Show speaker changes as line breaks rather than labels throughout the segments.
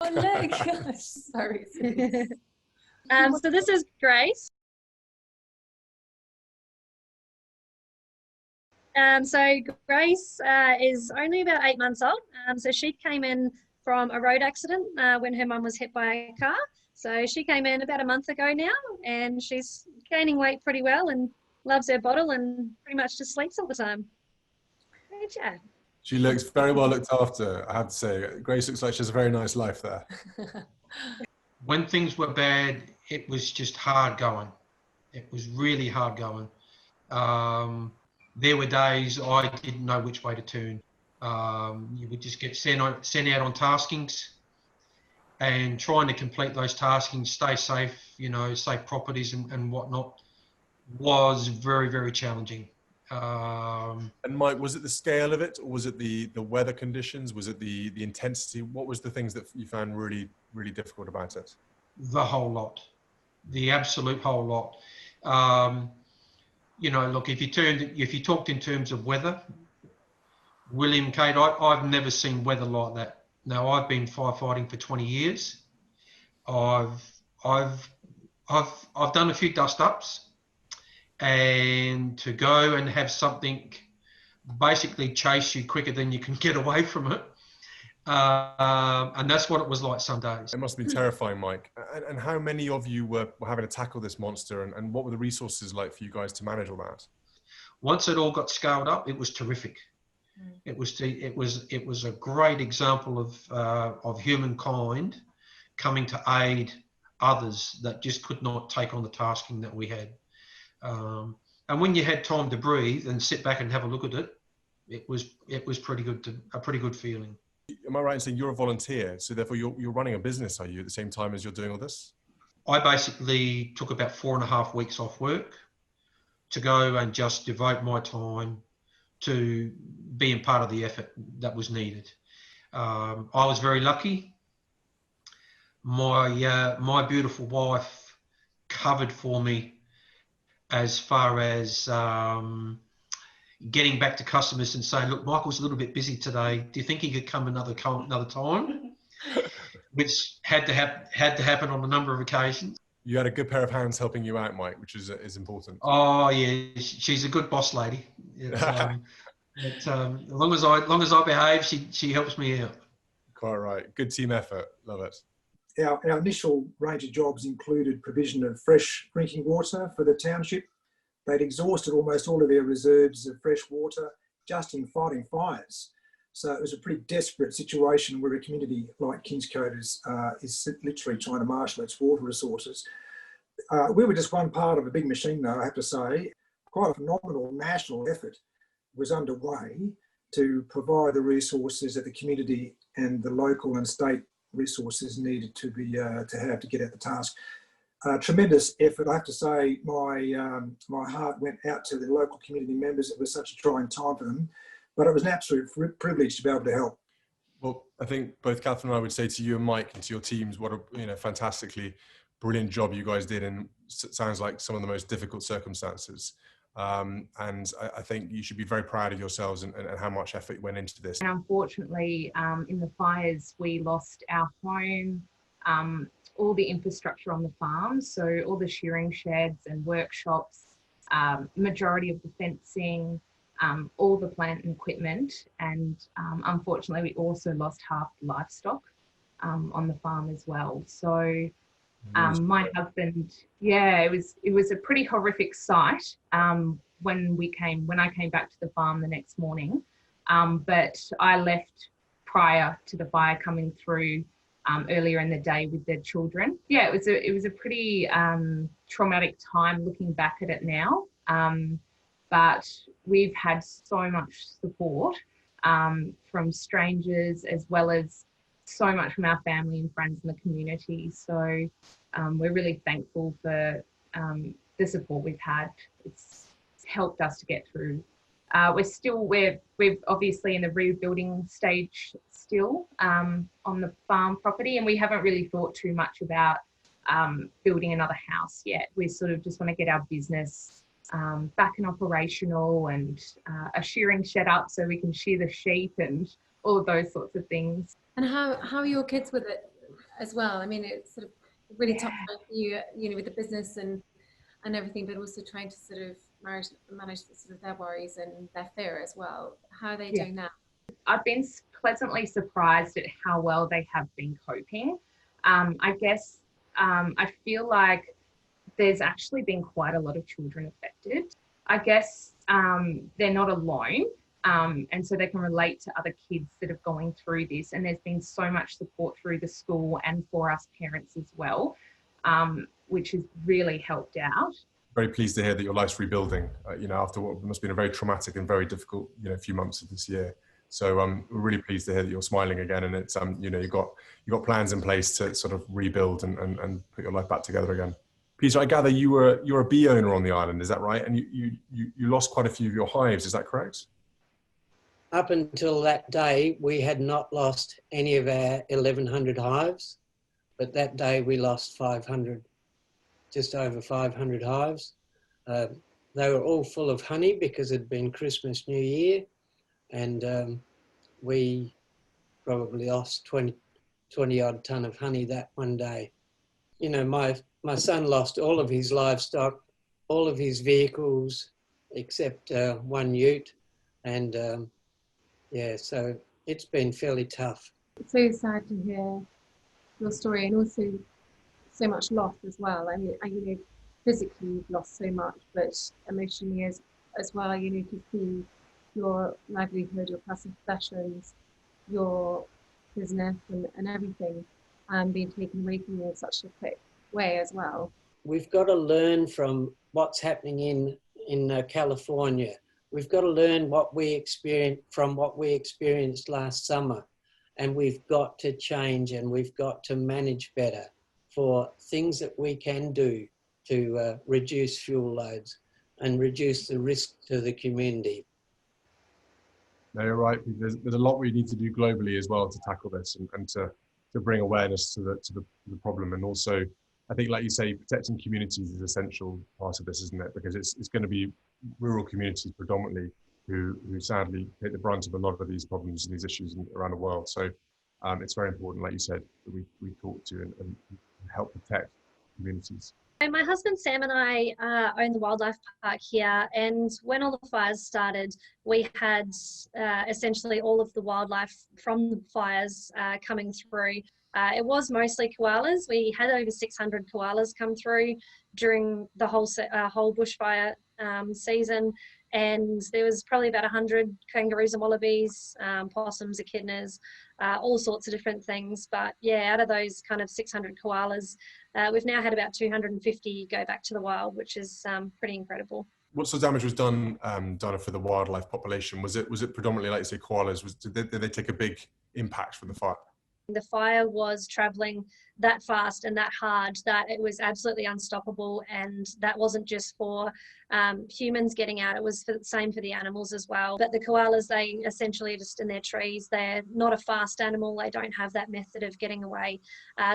Oh, look. Sorry.
So this is Grace. So Grace is only about 8 months old. So she came in from a road accident when her mum was hit by a car. So she came in about a month ago now, and she's gaining weight pretty well and loves her bottle and pretty much just sleeps all the time. Yeah.
She looks very well looked after, I have to say. Grace looks like she has a very nice life there.
When things were bad, it was just hard going. It was really hard going. There were days I didn't know which way to turn. You would just get sent out on taskings, and trying to complete those taskings, stay safe, safe properties and whatnot, was very, very challenging.
And Mike, was it the scale of it, or was it the weather conditions? Was it the intensity? What was the things that you found really, really difficult about it?
The whole lot, the absolute whole lot. Look, if you talked in terms of weather, William, Kate, I've never seen weather like that. Now, I've been firefighting for 20 years. I've done a few dust ups, and to go and have something basically chase you quicker than you can get away from it. And that's what it was like some days.
It must be terrifying, Mike. And how many of you were having to tackle this monster, and what were the resources like for you guys to manage all that?
Once it all got scaled up, it was terrific. It was a great example of humankind coming to aid others that just could not take on the tasking that we had. And when you had time to breathe and sit back and have a look at it, it was pretty good, a pretty good feeling.
Am I right in saying you're a volunteer, so therefore you're running a business, are you, at the same time as you're doing all this?
I basically took about 4.5 weeks off work to go and just devote my time to being part of the effort that was needed. I was very lucky. My beautiful wife covered for me as far as getting back to customers and saying, look, Michael's a little bit busy today. Do you think he could come another time? Which had to happen on a number of occasions.
You had a good pair of hands helping you out, Mike, which is important.
Oh yeah, she's a good boss lady. As long as I behave, she helps me out.
Quite right. Good team effort. Love it.
Our initial range of jobs included provision of fresh drinking water for the township. They'd exhausted almost all of their reserves of fresh water just in fighting fires. So it was a pretty desperate situation where a community like Kingscote is literally trying to marshal its water resources. We were just one part of a big machine, though, I have to say. Quite a phenomenal national effort was underway to provide the resources that the community and the local and state resources needed to be to get at the task. Tremendous effort. I have to say, my heart went out to the local community members. It was such a trying time for them, but it was an absolute privilege to be able to help.
Well, I think both Catherine and I would say to you and Mike and to your teams, what a fantastically brilliant job you guys did, and sounds like some of the most difficult circumstances. And I think you should be very proud of yourselves and how much effort went into this.
And unfortunately, in the fires, we lost our home, all the infrastructure on the farm, so all the shearing sheds and workshops, majority of the fencing, all the plant and equipment, and unfortunately we also lost half the livestock on the farm as well. So my husband, it was a pretty horrific sight when I came back to the farm the next morning, but I left prior to the fire coming through earlier in the day with their children. Yeah, it was a pretty traumatic time looking back at it now. But we've had so much support from strangers, as well as so much from our family and friends in the community. So we're really thankful for the support we've had. It's helped us to get through. We're obviously in the rebuilding stage still on the farm property, and we haven't really thought too much about building another house yet. We sort of just want to get our business back and operational, and a shearing shed up so we can shear the sheep and all of those sorts of things.
And how are your kids with it? as well. I mean, it's sort of really tough for you, you know, with the business and everything, but also trying to sort of manage sort of their worries and their fear as well. How are they doing now?
I've been pleasantly surprised at how well they have been coping. I guess I feel like there's actually been quite a lot of children affected. I guess they're not alone, and so they can relate to other kids that are going through this. And there's been so much support through the school and for us parents as well, which has really helped out.
Very pleased to hear that your life's rebuilding, you know, after what must have been a very traumatic and very difficult, you know, few months of this year. So we're really pleased to hear that you're smiling again, and it's you know, you've got plans in place to sort of rebuild and put your life back together again. Peter, I gather you're a bee owner on the island, is that right? And you lost quite a few of your hives, is that correct?
Up until that day, we had not lost any of our 1,100 hives, but that day we lost 500, just over 500 hives. They were all full of honey because it had been Christmas, New Year, and we probably lost 20 odd ton of honey that one day. You know, my son lost all of his livestock, all of his vehicles, except one ute, and yeah, so it's been fairly tough.
It's so sad to hear your story, and also so much loss as well. I mean, you know, physically you've lost so much, but emotionally as well, you know, to see your livelihood, your personal possessions, your business and everything being taken away from you in such a quick way as well.
We've got to learn from what's happening in California. We've got to learn what we experienced last summer, and we've got to change, and we've got to manage better for things that we can do to reduce fuel loads and reduce the risk to the community.
No, you're right. There's a lot we need to do globally as well to tackle this and to bring awareness to the problem. And also, I think, like you say, protecting communities is an essential part of this, isn't it? Because it's going to be rural communities predominantly who sadly take the brunt of a lot of these problems and these issues around the world. So it's very important, like you said, that we talk to and help protect communities.
And my husband Sam and I own the wildlife park here, and when all the fires started, we had essentially all of the wildlife from the fires coming through. It was mostly koalas. We had over 600 koalas come through during the whole bushfire season, and there was probably about 100 kangaroos and wallabies, possums, echidnas, all sorts of different things. But yeah, out of those kind of 600 koalas, we've now had about 250 go back to the wild, which is pretty incredible.
What sort of damage was done, Donna, for the wildlife population? Was it predominantly, like you say, koalas? Did they take a big impact from the fire?
The fire was traveling that fast and that hard that it was absolutely unstoppable, and that wasn't just for humans getting out, it was the same for the animals as well. But the koalas, they essentially are just in their trees. They're not a fast animal, they don't have that method of getting away.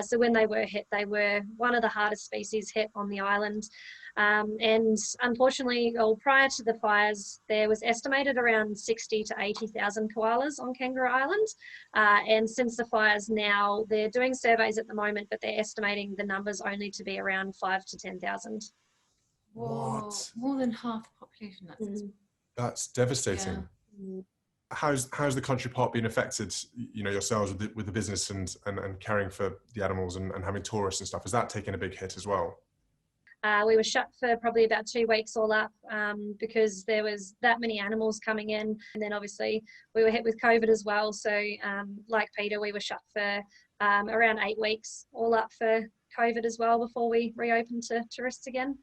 So when they were hit, they were one of the hardest species hit on the island. And unfortunately, prior to the fires, there was estimated around 60 to 80,000 koalas on Kangaroo Island. And since the fires now, they're doing surveys at the moment, but they're estimating the numbers only to be around 5 to 10,000.
What?
More than half the population.
That's devastating.
Yeah.
How's the country park been affected, you know, yourselves with the business and caring for the animals and having tourists and stuff? Has that taken a big hit as well?
We were shut for probably about 2 weeks all up because there was that many animals coming in. And then obviously we were hit with COVID as well. So like Peter, we were shut for around 8 weeks all up for COVID as well before we reopened to tourists again.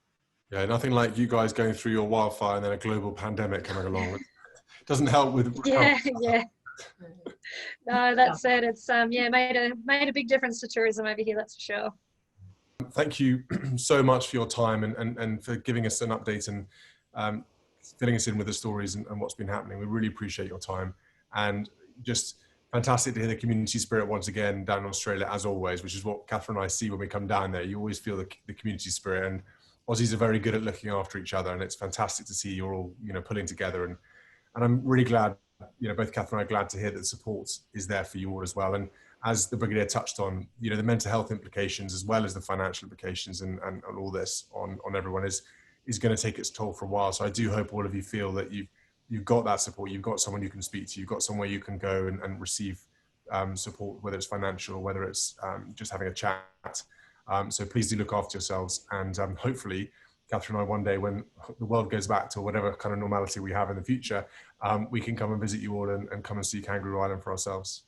Yeah, nothing like you guys going through your wildfire and then a global pandemic coming along. It doesn't help with...
Yeah. No, that's it. It's made a big difference to tourism over here, that's for sure.
Thank you so much for your time and for giving us an update and filling us in with the stories and what's been happening. We really appreciate your time, and just fantastic to hear the community spirit once again down in Australia, as always, which is what Catherine and I see when we come down there. You always feel the community spirit, and Aussies are very good at looking after each other, and it's fantastic to see you're all, you know, pulling together. And I'm really glad, you know, both Catherine and I are glad to hear that support is there for you all as well. And as the Brigadier touched on, you know, the mental health implications as well as the financial implications and all this on everyone is going to take its toll for a while. So I do hope all of you feel that you've got that support, you've got someone you can speak to, you've got somewhere you can go and receive support, whether it's financial or whether it's just having a chat. So please do look after yourselves, and hopefully, Catherine and I, one day when the world goes back to whatever kind of normality we have in the future, we can come and visit you all and come and see Kangaroo Island for ourselves.